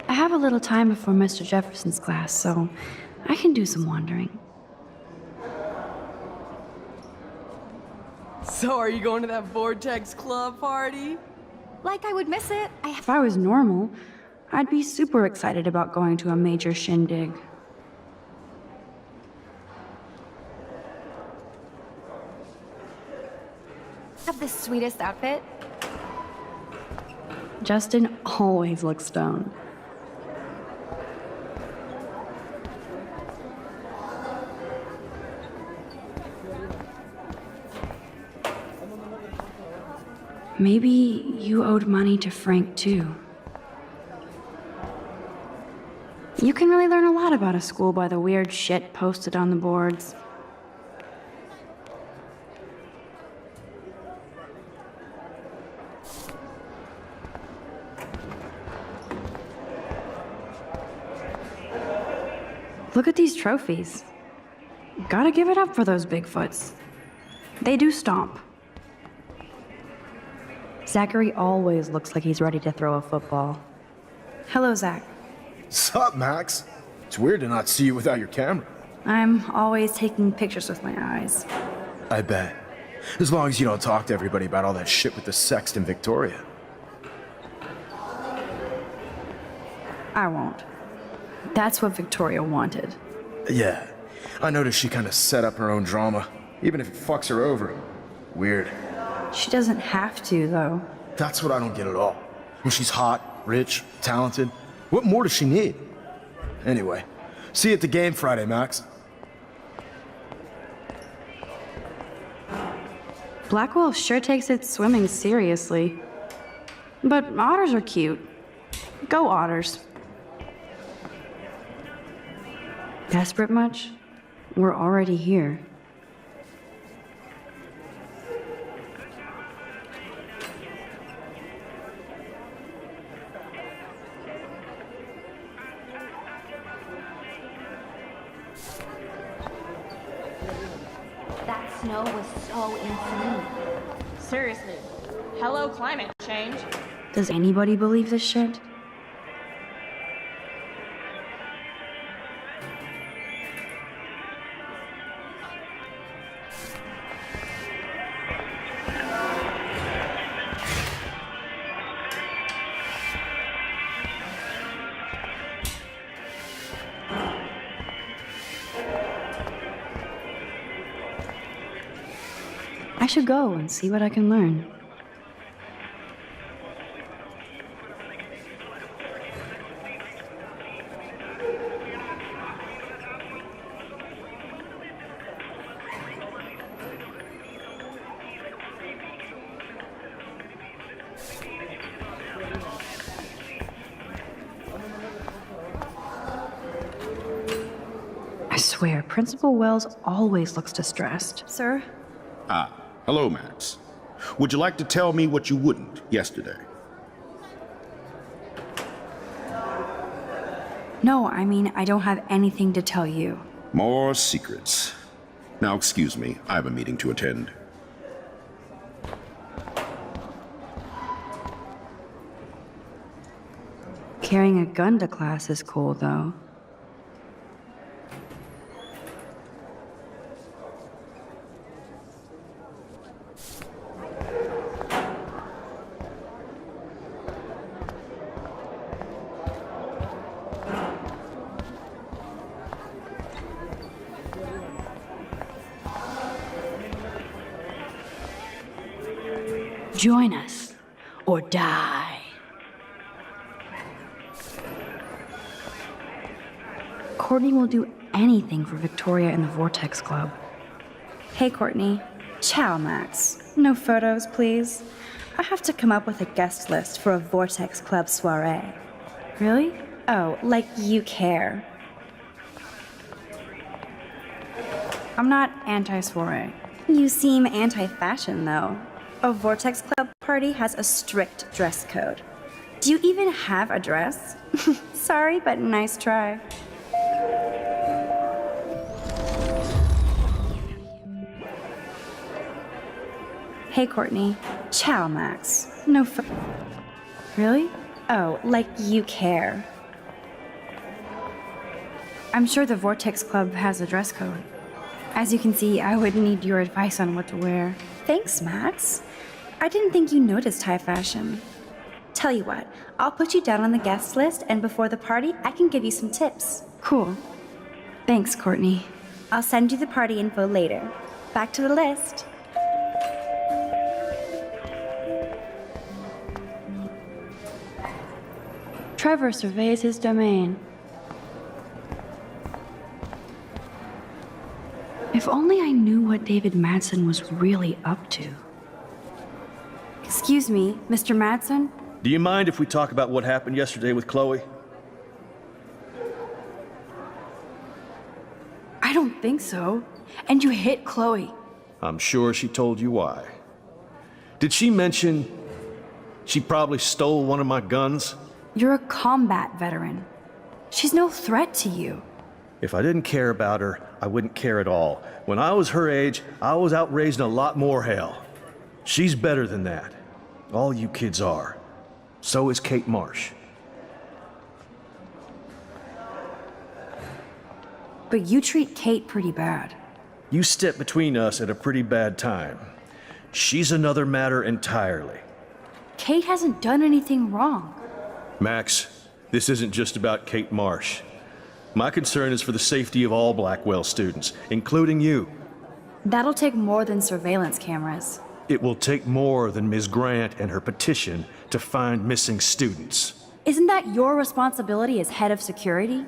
I have a little time before Mr. Jefferson's class, so I can do some wandering. So are you going to that Vortex Club party? Like I would miss it. If I was normal, I'd be super excited about going to a major shindig. have the sweetest outfit. Justin always looks stoned. Maybe you owed money to Frank, too. You can really learn a lot about a school by the weird shit posted on the boards. Look at these trophies. Gotta give it up for those Bigfoots. They do stomp. Zachary always looks like he's ready to throw a football. Hello, Zach. Sup, Max? It's weird to not see you without your camera. I'm always taking pictures with my eyes. I bet. As long as you don't talk to everybody about all that shit with the sext in Victoria. I won't. That's what Victoria wanted. Yeah, I noticed she kind of set up her own drama, even if it fucks her over. Weird. She doesn't have to, though. That's what I don't get at all. When she's hot, rich, talented, what more does she need? Anyway, see you at the game Friday, Max. Blackwell sure takes its swimming seriously. But otters are cute. Go otters. Desperate much? We're already here. That snow was so insane. Seriously. Hello, climate change. Does anybody believe this shit? I should go and see what I can learn. I swear, Principal Wells always looks distressed. Sir? Hello, Max. Would you like to tell me what you wouldn't yesterday? No, I mean, I don't have anything to tell you. More secrets. Now, excuse me, I have a meeting to attend. Carrying a gun to class is cool, though. Join us, or die. Courtney will do anything for Victoria and the Vortex Club. Hey, Courtney. Ciao, Max. No photos, please. I have to come up with a guest list for a Vortex Club soiree. Really? Oh, like you care. I'm not anti-soiree. You seem anti-fashion, though. A Vortex Club party has a strict dress code. Do you even have a dress? Sorry, but nice try. Hey, Courtney. Ciao, Max. No Really? Oh, like you care. I'm sure the Vortex Club has a dress code. As you can see, I would need your advice on what to wear. Thanks, Max. I didn't think you noticed high fashion. Tell you what, I'll put you down on the guest list, and before the party, I can give you some tips. Cool. Thanks, Courtney. I'll send you the party info later. Back to the list. Trevor surveys his domain. If only I knew what David Madsen was really up to. Excuse me, Mr. Madsen? Do you mind if we talk about what happened yesterday with Chloe? I don't think so. And you hit Chloe. I'm sure she told you why. Did she mention she probably stole one of my guns? You're a combat veteran. She's no threat to you. If I didn't care about her, I wouldn't care at all. When I was her age, I was out raising a lot more hell. She's better than that. All you kids are. So is Kate Marsh. But you treat Kate pretty bad. You stepped between us at a pretty bad time. She's another matter entirely. Kate hasn't done anything wrong. Max, this isn't just about Kate Marsh. My concern is for the safety of all Blackwell students, including you. That'll take more than surveillance cameras. It will take more than Ms. Grant and her petition to find missing students. Isn't that your responsibility as head of security?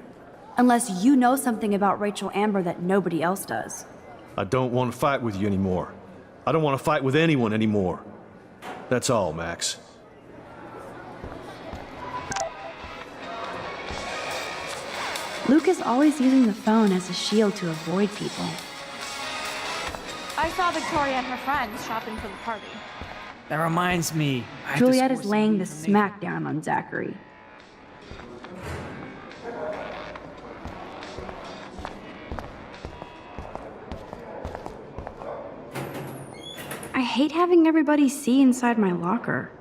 Unless you know something about Rachel Amber that nobody else does. I don't want to fight with you anymore. I don't want to fight with anyone anymore. That's all, Max. Luke is always using the phone as a shield to avoid people. I saw Victoria and her friends shopping for the party. That reminds me. I have to Juliet score is laying the some information. smackdown on Zachary. I hate having everybody see inside my locker.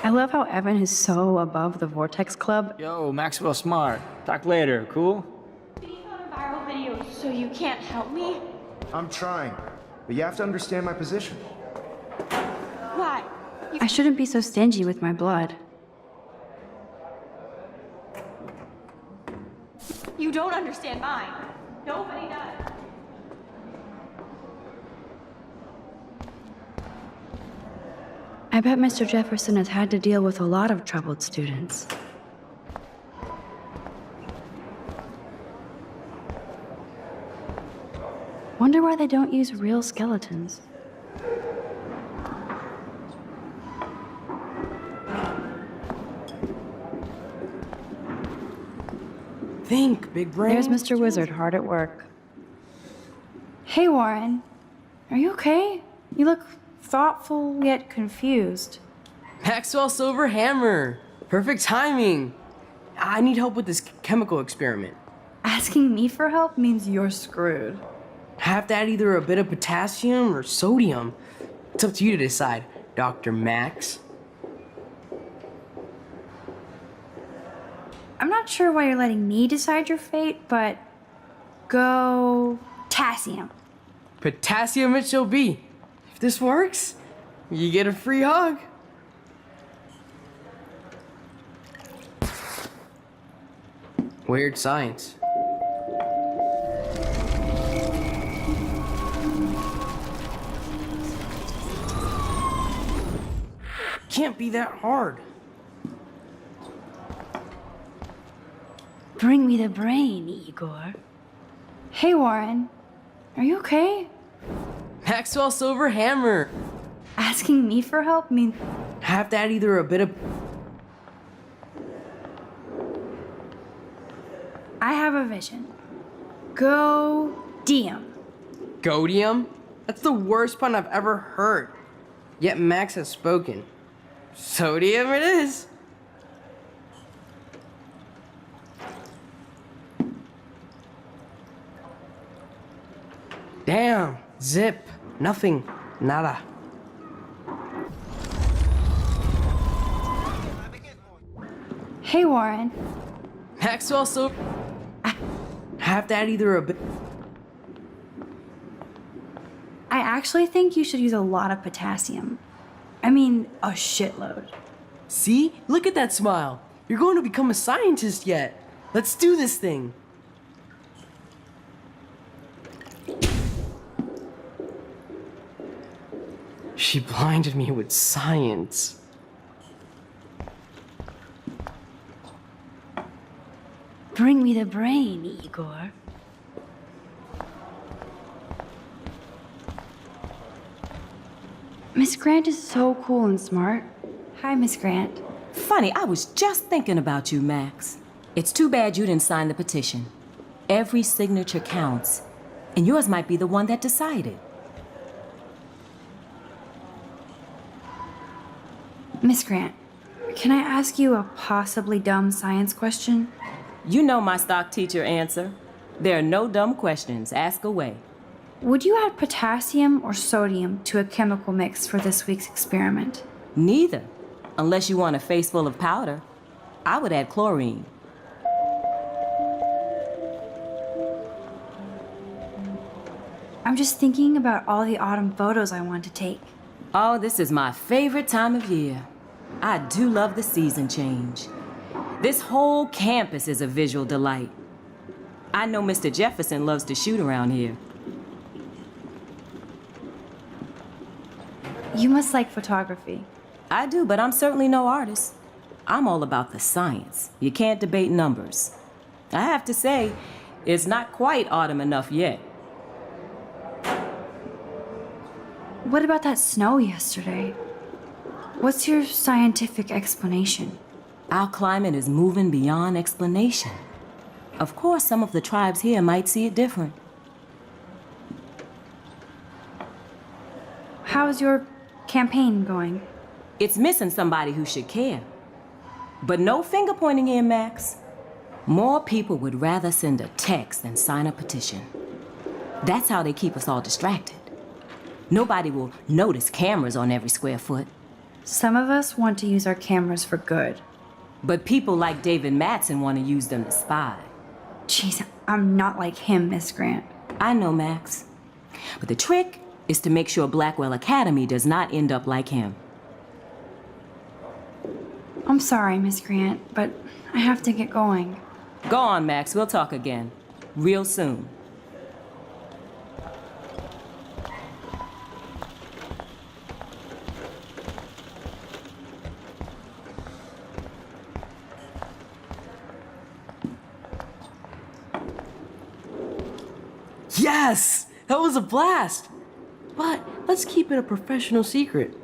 I love how Evan is so above the Vortex Club. Yo, Maxwell Smart. Talk later, cool? Did you found a viral video so you can't help me? I'm trying, but you have to understand my position. Why? I shouldn't be so stingy with my blood. You don't understand mine. Nobody does. I bet Mr. Jefferson has had to deal with a lot of troubled students. Wonder why they don't use real skeletons. Think, big brain. There's Mr. Wizard hard at work. Hey, Warren. Are you okay? You look thoughtful yet confused. Maxwell Silver Hammer. Perfect timing. I need help with this chemical experiment. Asking me for help means you're screwed. I have to add either a bit of potassium or sodium. It's up to you to decide, Dr. Max. I'm not sure why you're letting me decide your fate, but go potassium. Potassium it shall be. If this works, you get a free hug. Weird science. Can't be that hard. Bring me the brain, Igor. Hey, Warren. Are you okay? Maxwell Silver Hammer. Asking me for help means I have to add either a bit of... I have a vision. Go Diem. Godium? That's the worst pun I've ever heard. Yet Max has spoken. Sodium it is. Damn. Zip. Nothing. Nada. Hey, Warren. Maxwell Silver... I have to add either a bit... I actually think you should use a lot of potassium. I mean, a shitload. See? Look at that smile. You're going to become a scientist yet. Let's do this thing. She blinded me with science. Bring me the brain, Igor. Miss Grant is so cool and smart. Hi, Miss Grant. Funny, I was just thinking about you, Max. It's too bad you didn't sign the petition. Every signature counts, and yours might be the one that decided. Miss Grant, can I ask you a possibly dumb science question? You know my stock teacher answer. There are no dumb questions. Ask away. Would you add potassium or sodium to a chemical mix for this week's experiment? Neither, unless you want a face full of powder. I would add chlorine. I'm just thinking about all the autumn photos I want to take. Oh, this is my favorite time of year. I do love the season change. This whole campus is a visual delight. I know Mr. Jefferson loves to shoot around here. You must like photography. I do, but I'm certainly no artist. I'm all about the science. You can't debate numbers. I have to say, it's not quite autumn enough yet. What about that snow yesterday? What's your scientific explanation? Our climate is moving beyond explanation. Of course, some of the tribes here might see it different. How's your campaign going? It's missing somebody who should care. But no finger pointing here, Max. More people would rather send a text than sign a petition. That's how they keep us all distracted. Nobody will notice cameras on every square foot. Some of us want to use our cameras for good. But people like David Mattson want to use them to spy. Jeez, I'm not like him, Miss Grant. I know, Max. But the trick is to make sure Blackwell Academy does not end up like him. I'm sorry, Miss Grant, but I have to get going. Go on, Max. We'll talk again. Real soon. Yes! That was a blast! But let's keep it a professional secret.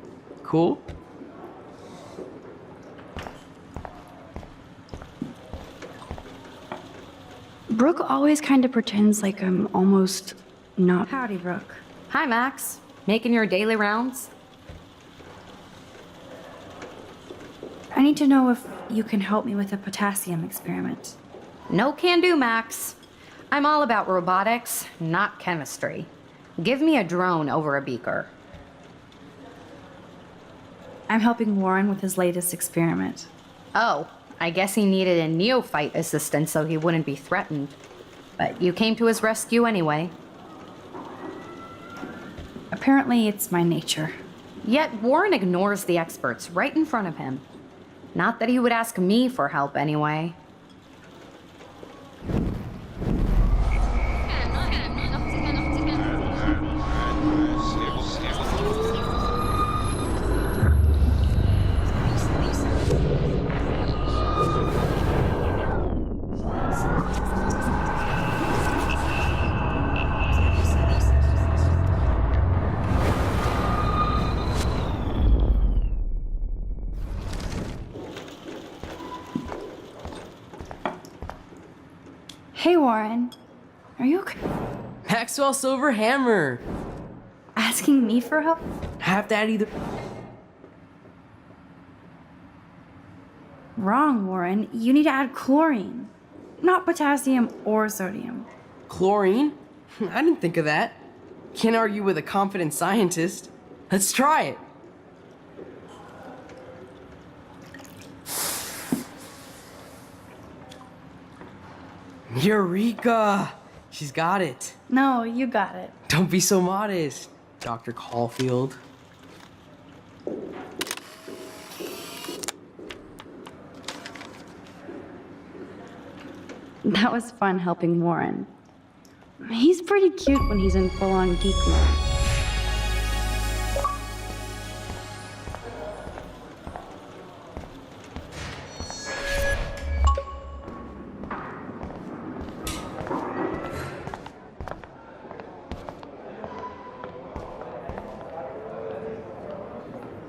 Cool? Brooke always kind of pretends like I'm almost not. Howdy, Brooke. Hi, Max. Making your daily rounds? I need to know if you can help me with the potassium experiment. No can do, Max. I'm all about robotics, not chemistry. Give me a drone over a beaker. I'm helping Warren with his latest experiment. Oh, I guess he needed a neophyte assistant so he wouldn't be threatened. But you came to his rescue anyway. Apparently, it's my nature. Yet Warren ignores the experts right in front of him. Not that he would ask me for help anyway. Hey, Warren. Are you okay? Maxwell Silver Hammer. Asking me for help? Have to add either. Wrong, Warren. You need to add chlorine. Not potassium or sodium. Chlorine? I didn't think of that. Can't argue with a confident scientist. Let's try it. Eureka! She's got it. No, you got it. Don't be so modest, Dr. Caulfield. That was fun helping Warren. He's pretty cute when he's in full-on geek mode.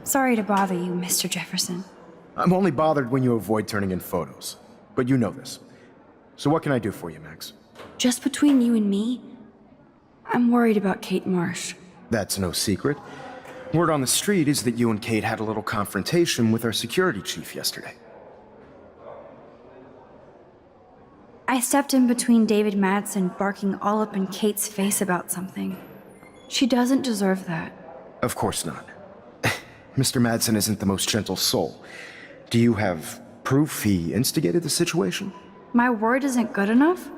Sorry to bother you, Mr. Jefferson. I'm only bothered when you avoid turning in photos. But you know this. So what can I do for you, Max? Just between you and me, I'm worried about Kate Marsh. That's no secret. Word on the street is that you and Kate had a little confrontation with our security chief yesterday. I stepped in between David Madsen barking all up in Kate's face about something. She doesn't deserve that. Of course not. Mr. Madsen isn't the most gentle soul. Do you have proof he instigated the situation? My word isn't good enough?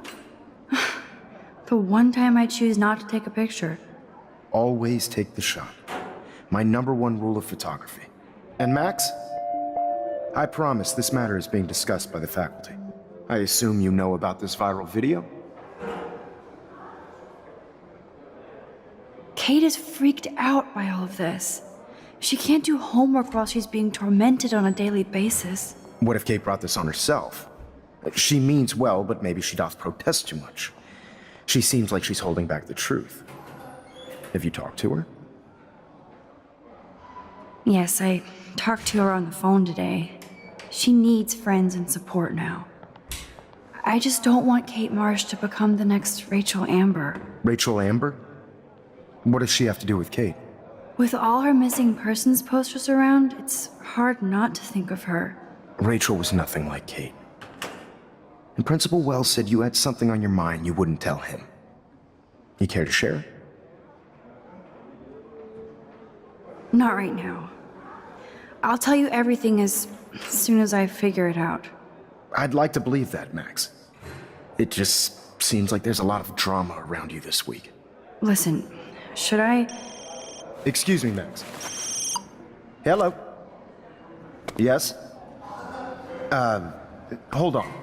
The one time I choose not to take a picture. Always take the shot. My #1 rule of photography. And Max, I promise this matter is being discussed by the faculty. I assume you know about this viral video? Kate is freaked out by all of this. She can't do homework while she's being tormented on a daily basis. What if Kate brought this on herself? She means well, but maybe she doth protest too much. She seems like she's holding back the truth. Have you talked to her? Yes, I talked to her on the phone today. She needs friends and support now. I just don't want Kate Marsh to become the next Rachel Amber. Rachel Amber? What does she have to do with Kate? With all her missing persons posters around, it's hard not to think of her. Rachel was nothing like Kate. And Principal Wells said you had something on your mind you wouldn't tell him. You care to share? Not right now. I'll tell you everything as soon as I figure it out. I'd like to believe that, Max. It just seems like there's a lot of drama around you this week. Listen, should I... Excuse me, Max. Hello? Yes? Hold on.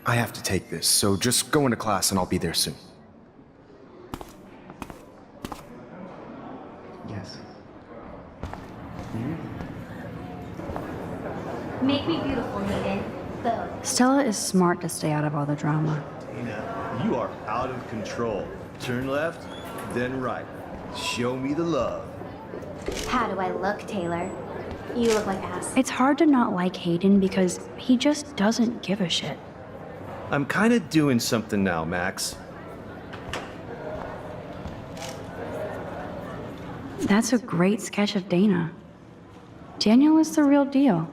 I have to take this, so just go into class and I'll be there soon. Yes. Make me beautiful, Hayden. Boom. Stella is smart to stay out of all the drama. Dana, you are out of control. Turn left, then right. Show me the love. How do I look, Taylor? You look like ass. It's hard to not like Hayden because he just doesn't give a shit. I'm kind of doing something now, Max. That's a great sketch of Dana. Daniel is the real deal.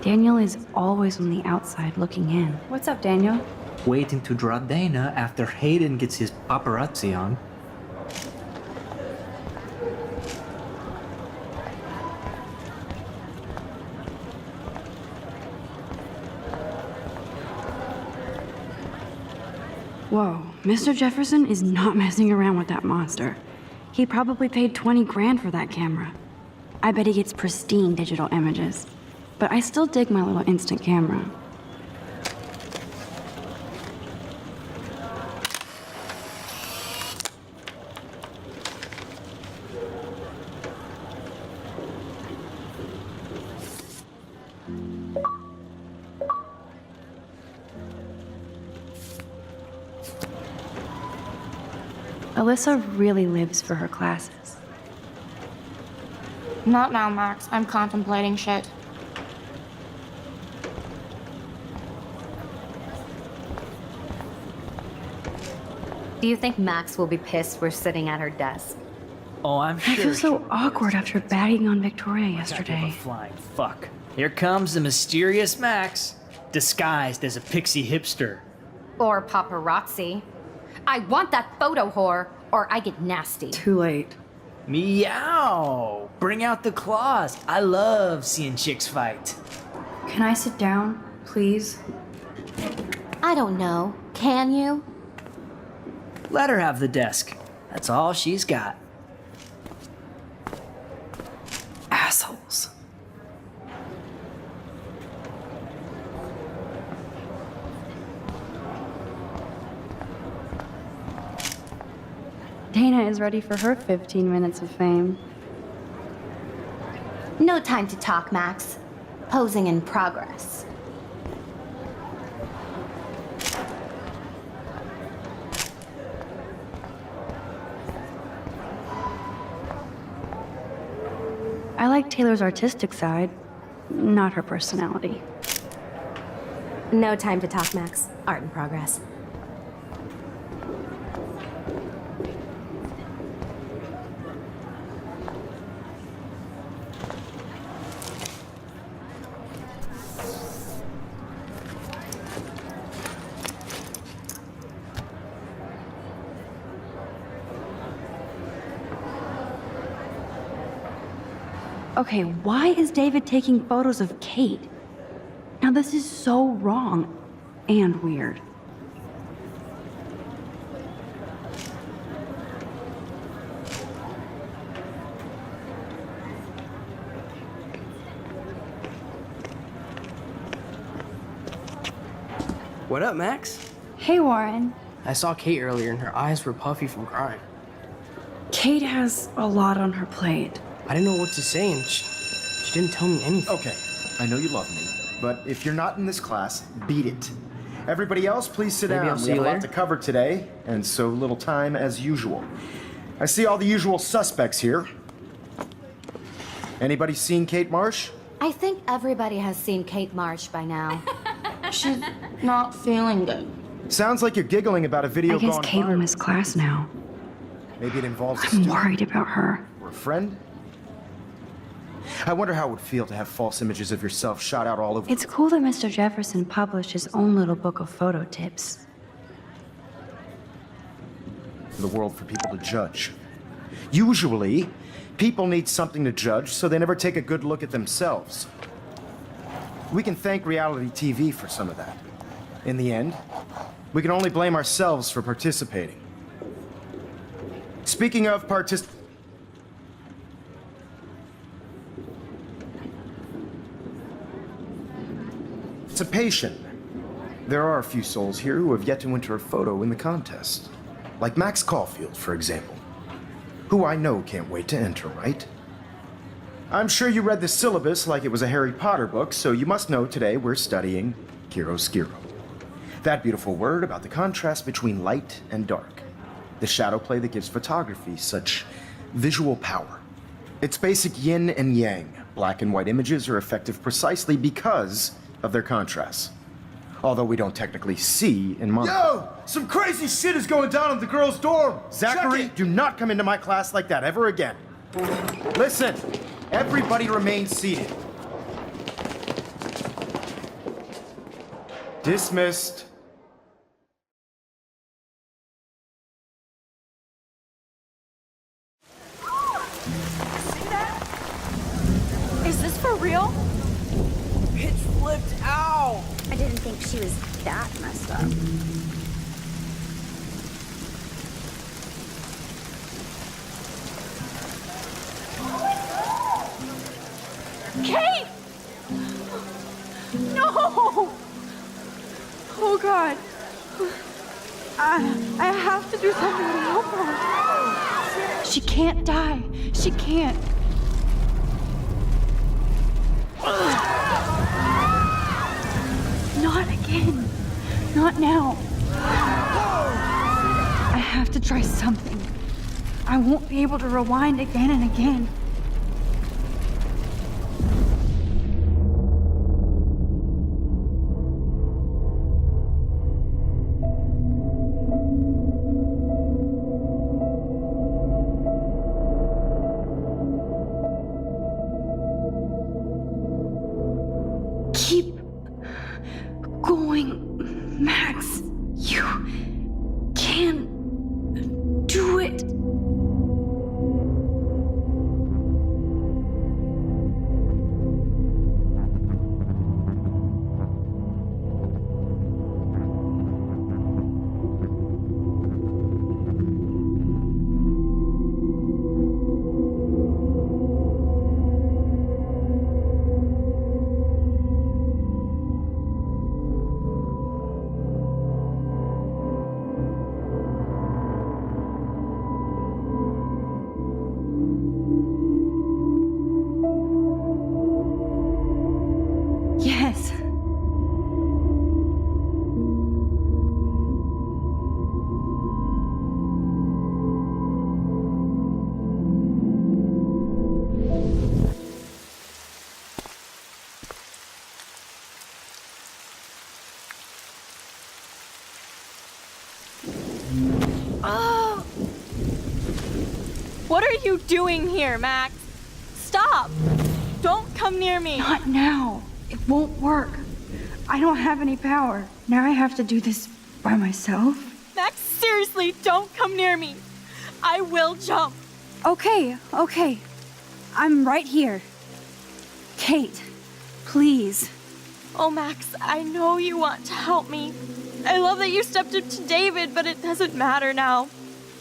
Daniel is always on the outside looking in. What's up, Daniel? Waiting to draw Dana after Hayden gets his paparazzi on. Whoa, Mr. Jefferson is not messing around with that monster. He probably paid 20 grand for that camera. I bet he gets pristine digital images. But I still dig my little instant camera. Alyssa really lives for her classes. Not now, Max. I'm contemplating shit. Do you think Max will be pissed we're sitting at her desk? Oh, I'm I sure. feel so awkward after bagging on Victoria Give a yesterday. flying fuck. Here comes the mysterious Max, disguised as a pixie hipster. Or paparazzi? I want that photo whore, or I get nasty. Too late. Meow! Bring out the claws. I love seeing chicks fight. Can I sit down, please? I don't know. Can you? Let her have the desk. That's all she's got. Assholes. Dana is ready for her 15 minutes of fame. No time to talk, Max. Posing in progress. I like Taylor's artistic side, not her personality. No time to talk, Max. Art in progress. Okay, why is David taking photos of Kate? Now this is so wrong and weird. What up, Max? Hey, Warren. I saw Kate earlier and her eyes were puffy from crying. Kate has a lot on her plate. I didn't know what to say and she didn't tell me anything. Okay, I know you love me, but if you're not in this class, beat it. Everybody else, please sit Maybe down. I'll We see have you a lot later. to cover today, and so little time as usual. I see all the usual suspects here. Anybody seen Kate Marsh? I think everybody has seen Kate Marsh by now. She's not feeling good. Sounds like you're giggling about a video I guess gone Kate will viral. miss class now. Maybe it involves a I'm student worried about her. or a friend. I wonder how it would feel to have false images of yourself shot out all over. It's cool that Mr. Jefferson published his own little book of photo tips. The world for people to judge. Usually, people need something to judge, so they never take a good look at themselves. We can thank reality TV for some of that. In the end, we can only blame ourselves for participating. Speaking of participation, there are a few souls here who have yet to enter a photo in the contest. Like Max Caulfield, for example, who I know can't wait to enter, right? I'm sure you read the syllabus like it was a Harry Potter book, so you must know today we're studying chiaroscuro. That beautiful word about the contrast between light and dark. The shadow play that gives photography such visual power. It's basic yin and yang. Black and white images are effective precisely because of their contrasts. Although we don't technically see in monocle. Yo! Some crazy shit is going down in the girls' dorm! Zachary, do not come into my class like that ever again. Listen, everybody remain seated. Dismissed. Is this for real? It's flipped out. I didn't think she was that messed up. Kate! No! Oh God. I have to do something to help her. She can't die. She can't. Not again. Not now. I have to try something. I won't be able to rewind again and again. Keep going, Max. You can do it. Yes. What are you doing here, Max? Stop! Don't come near me. Not now. It won't work. I don't have any power. Now I have to do this by myself. Max, seriously, don't come near me. I will jump. Okay. I'm right here. Kate, please. Oh, Max, I know you want to help me. I love that you stepped up to David, but it doesn't matter now.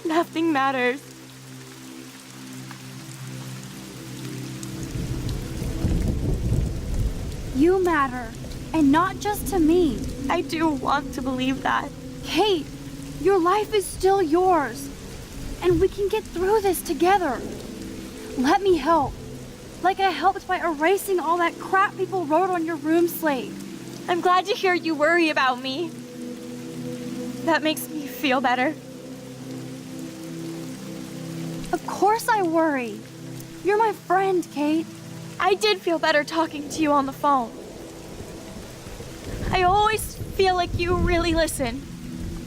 Nothing matters. You matter. And not just to me. I do want to believe that. Kate, your life is still yours. And we can get through this together. Let me help. Like I helped by erasing all that crap people wrote on your room slate. I'm glad to hear you worry about me. That makes me feel better. Of course I worry. You're my friend, Kate. I did feel better talking to you on the phone. I always feel like you really listen.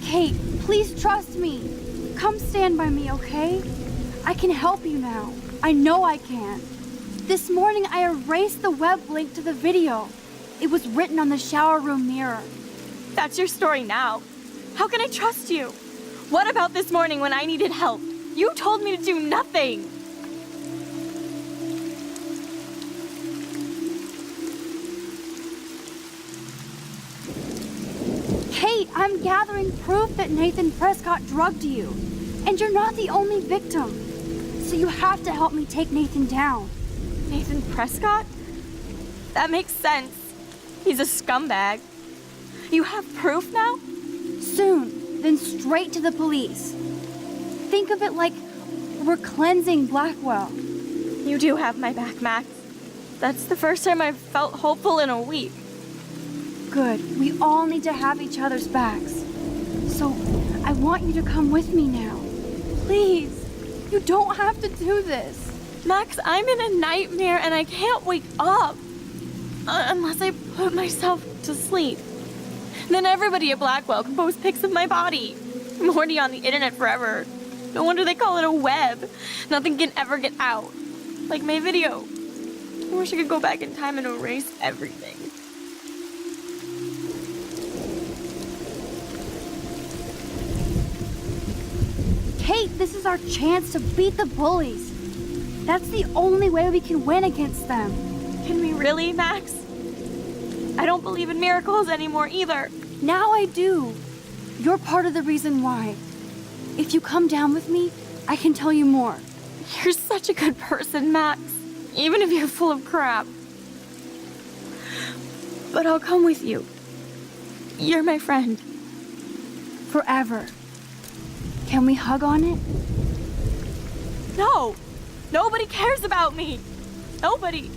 Kate, please trust me. Come stand by me, okay? I can help you now. I know I can. This morning I erased the web link to the video. It was written on the shower room mirror. That's your story now. How can I trust you? What about this morning when I needed help? You told me to do nothing. Kate, I'm gathering proof that Nathan Prescott drugged you. And you're not the only victim. So you have to help me take Nathan down. Nathan Prescott? That makes sense. He's a scumbag. You have proof now? Soon, then straight to the police. Think of it like we're cleansing Blackwell. You do have my back, Max. That's the first time I've felt hopeful in a week. Good. We all need to have each other's backs. So, I want you to come with me now. Please. You don't have to do this. Max, I'm in a nightmare and I can't wake up. Unless I put myself to sleep. Then everybody at Blackwell can post pics of my body. I'm already on the internet forever. No wonder they call it a web. Nothing can ever get out. Like my video. I wish I could go back in time and erase everything. Kate, this is our chance to beat the bullies. That's the only way we can win against them. Can we really, Max? I don't believe in miracles anymore either. Now I do. You're part of the reason why. If you come down with me, I can tell you more. You're such a good person, Max. Even if you're full of crap. But I'll come with you. You're my friend. Forever. Can we hug on it? No! Nobody cares about me! Nobody!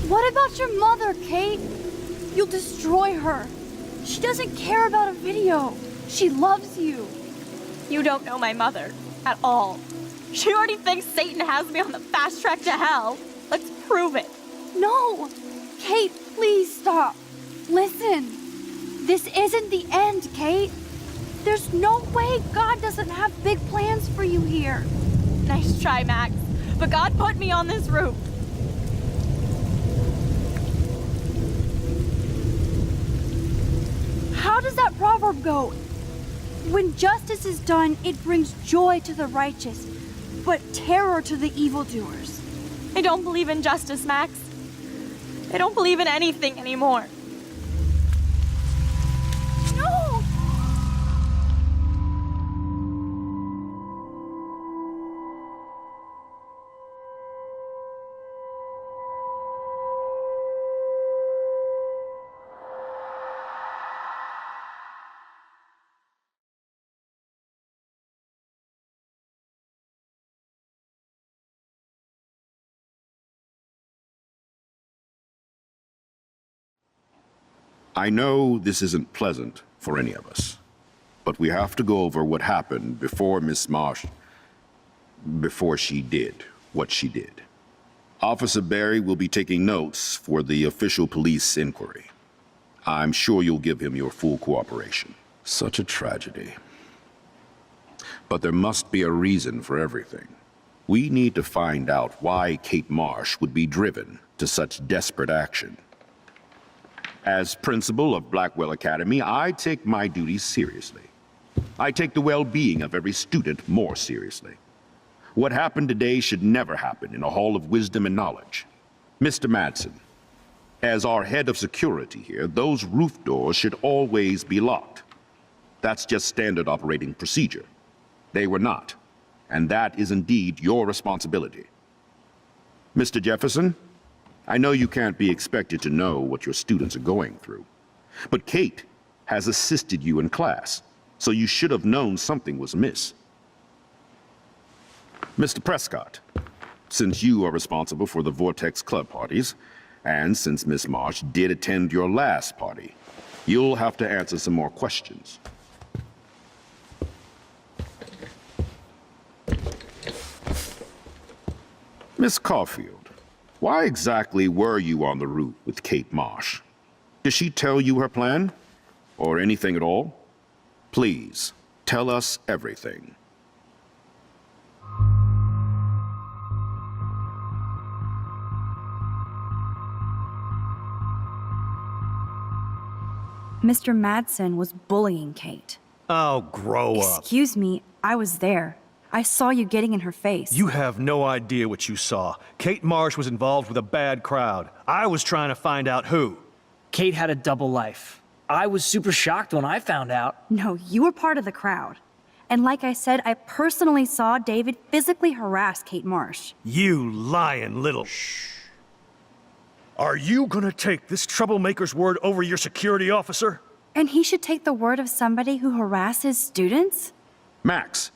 What about your mother, Kate? You'll destroy her. She doesn't care about a video. She loves you. You don't know my mother at all. She already thinks Satan has me on the fast track to hell. Let's prove it. No! Kate, please stop. Listen. This isn't the end, Kate. There's no way God doesn't have big plans for you here. Nice try, Max. But God put me on this roof. How does that proverb go? When justice is done, it brings joy to the righteous, but terror to the evildoers. I don't believe in justice, Max. I don't believe in anything anymore. No! I know this isn't pleasant for any of us, but we have to go over what happened before Miss Marsh, before she did what she did. Officer Barry will be taking notes for the official police inquiry. I'm sure you'll give him your full cooperation. Such a tragedy. But there must be a reason for everything. We need to find out why Kate Marsh would be driven to such desperate action. As principal of Blackwell Academy, I take my duties seriously. I take the well-being of every student more seriously. What happened today should never happen in a hall of wisdom and knowledge. Mr. Madsen, as our head of security here, those roof doors should always be locked. That's just standard operating procedure. They were not, and that is indeed your responsibility. Mr. Jefferson, I know you can't be expected to know what your students are going through, but Kate has assisted you in class, so you should have known something was amiss. Mr. Prescott, since you are responsible for the Vortex Club parties, and since Miss Marsh did attend your last party, you'll have to answer some more questions. Miss Caulfield, why exactly were you on the route with Kate Marsh? Did she tell you her plan? Or anything at all? Please, tell us everything. Mr. Madsen was bullying Kate. Oh, grow up. Excuse me, I was there. I saw you getting in her face. You have no idea what you saw. Kate Marsh was involved with a bad crowd. I was trying to find out who. Kate had a double life. I was super shocked when I found out. No, you were part of the crowd. And like I said, I personally saw David physically harass Kate Marsh. You lying little shh. Are you gonna take this troublemaker's word over your security officer? And he should take the word of somebody who harasses students? Max,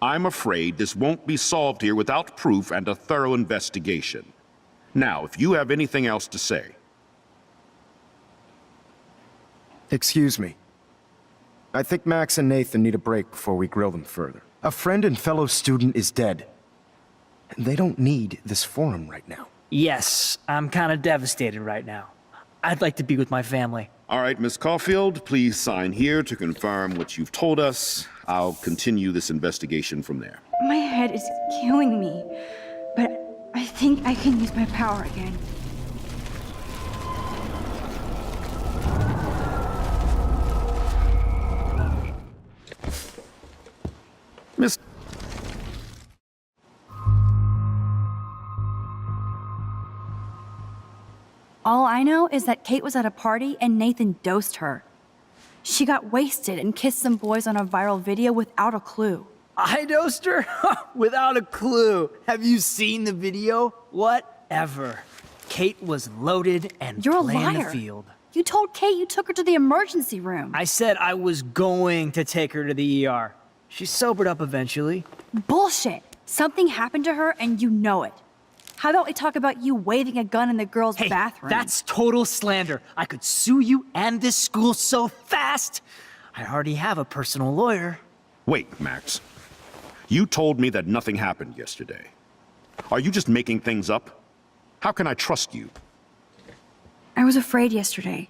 I'm afraid this won't be solved here without proof and a thorough investigation. Now, if you have anything else to say. Excuse me. I think Max and Nathan need a break before we grill them further. A friend and fellow student is dead. And they don't need this forum right now. Yes, I'm kind of devastated right now. I'd like to be with my family. All right, Miss Caulfield, please sign here to confirm what you've told us. I'll continue this investigation from there. My head is killing me, but I think I can use my power again. Miss. All I know is that Kate was at a party and Nathan dosed her. She got wasted and kissed some boys on a viral video without a clue. I dosed her? Without a clue. Have you seen the video? Whatever. Kate was loaded and You're a playing the liar. field. You told Kate you took her to the emergency room. I said I was going to take her to the ER. She sobered up eventually. Bullshit. Something happened to her and you know it. How about we talk about you waving a gun in the girls' Hey, bathroom? that's total slander. I could sue you and this school so fast. I already have a personal lawyer. Wait, Max. You told me that nothing happened yesterday. Are you just making things up? How can I trust you? I was afraid yesterday,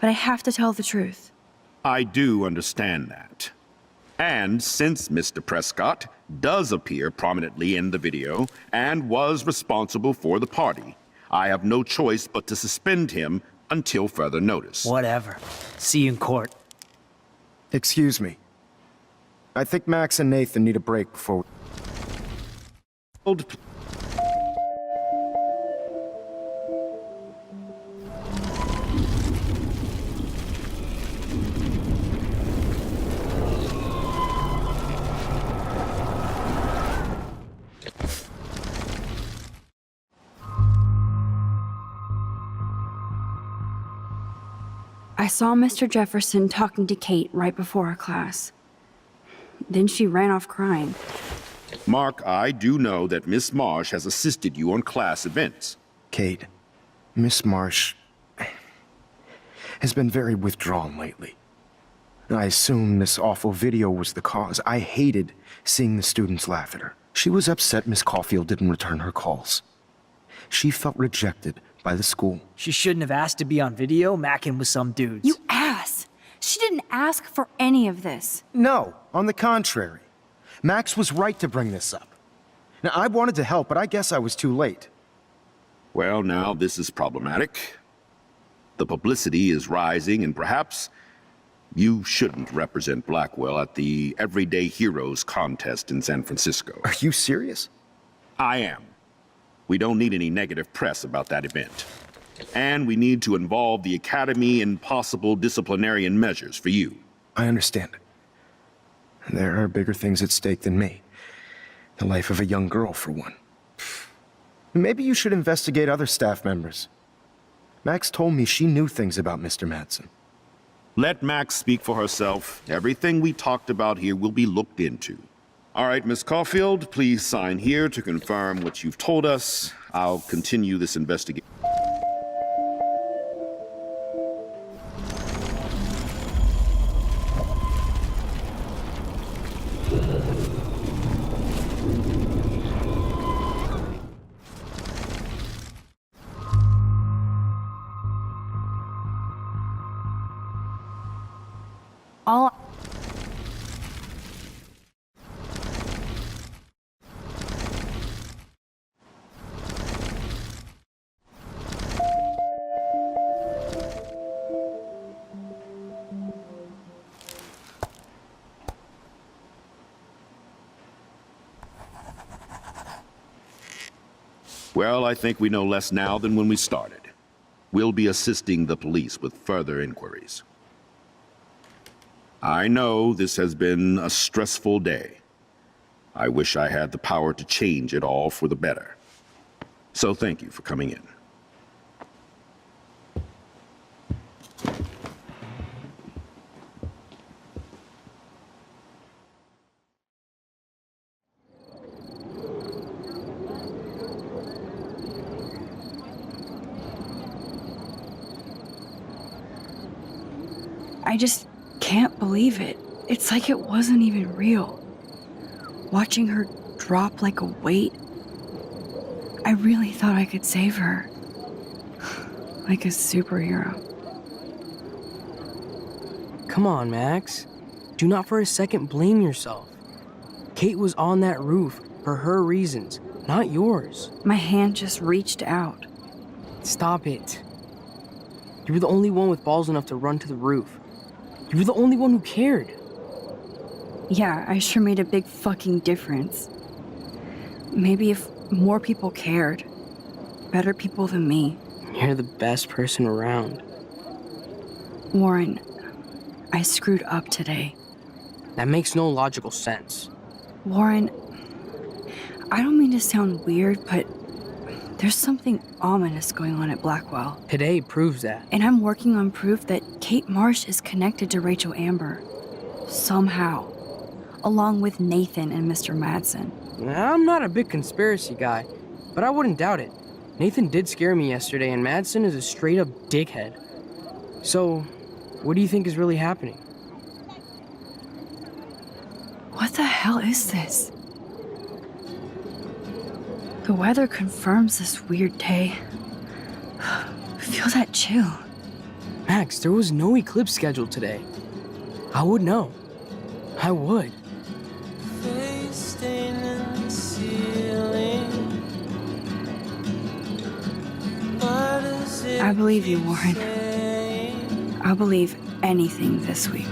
but I have to tell the truth. I do understand that. And since Mr. Prescott does appear prominently in the video and was responsible for the party, I have no choice but to suspend him until further notice. Whatever. See you in court. Excuse me. I think Max and Nathan need a break before. I saw Mr. Jefferson talking to Kate right before our class. Then she ran off crying. Mark, I do know that Miss Marsh has assisted you on class events. Kate, Miss Marsh has been very withdrawn lately. I assume this awful video was the cause. I hated seeing the students laugh at her. She was upset Miss Caulfield didn't return her calls. She felt rejected by the school. She shouldn't have asked to be on video macking with some dudes. You ass! She didn't ask for any of this. No, on the contrary. Max was right to bring this up. Now, I wanted to help, but I guess I was too late. Well, now this is problematic. The publicity is rising, and perhaps you shouldn't represent Blackwell at the Everyday Heroes contest in San Francisco. Are you serious? I am. We don't need any negative press about that event. And we need to involve the Academy in possible disciplinarian measures for you. I understand. There are bigger things at stake than me. The life of a young girl, for one. Maybe you should investigate other staff members. Max told me she knew things about Mr. Madsen. Let Max speak for herself. Everything we talked about here will be looked into. All right, Miss Caulfield, please sign here to confirm what you've told us. I'll continue this investigation. All Well, I think we know less now than when we started. We'll be assisting the police with further inquiries. I know this has been a stressful day. I wish I had the power to change it all for the better. So thank you for coming in. I just can't believe it. It's like it wasn't even real. Watching her drop like a weight, I really thought I could save her. Like a superhero. Come on, Max. Do not for a second blame yourself. Kate was on that roof for her reasons, not yours. My hand just reached out. Stop it. You were the only one with balls enough to run to the roof. You were the only one who cared. Yeah, I sure made a big fucking difference. Maybe if more people cared. Better people than me. You're the best person around. Warren, I screwed up today. That makes no logical sense. Warren, I don't mean to sound weird, but there's something ominous going on at Blackwell. Today proves that. And I'm working on proof that Kate Marsh is connected to Rachel Amber. Somehow. Along with Nathan and Mr. Madsen. I'm not a big conspiracy guy, but I wouldn't doubt it. Nathan did scare me yesterday, and Madsen is a straight-up dickhead. So, what do you think is really happening? What the hell is this? The weather confirms this weird day. Feel that chill. Max, there was no eclipse scheduled today. I would know. I would. I believe you, Warren. I'll believe anything this week.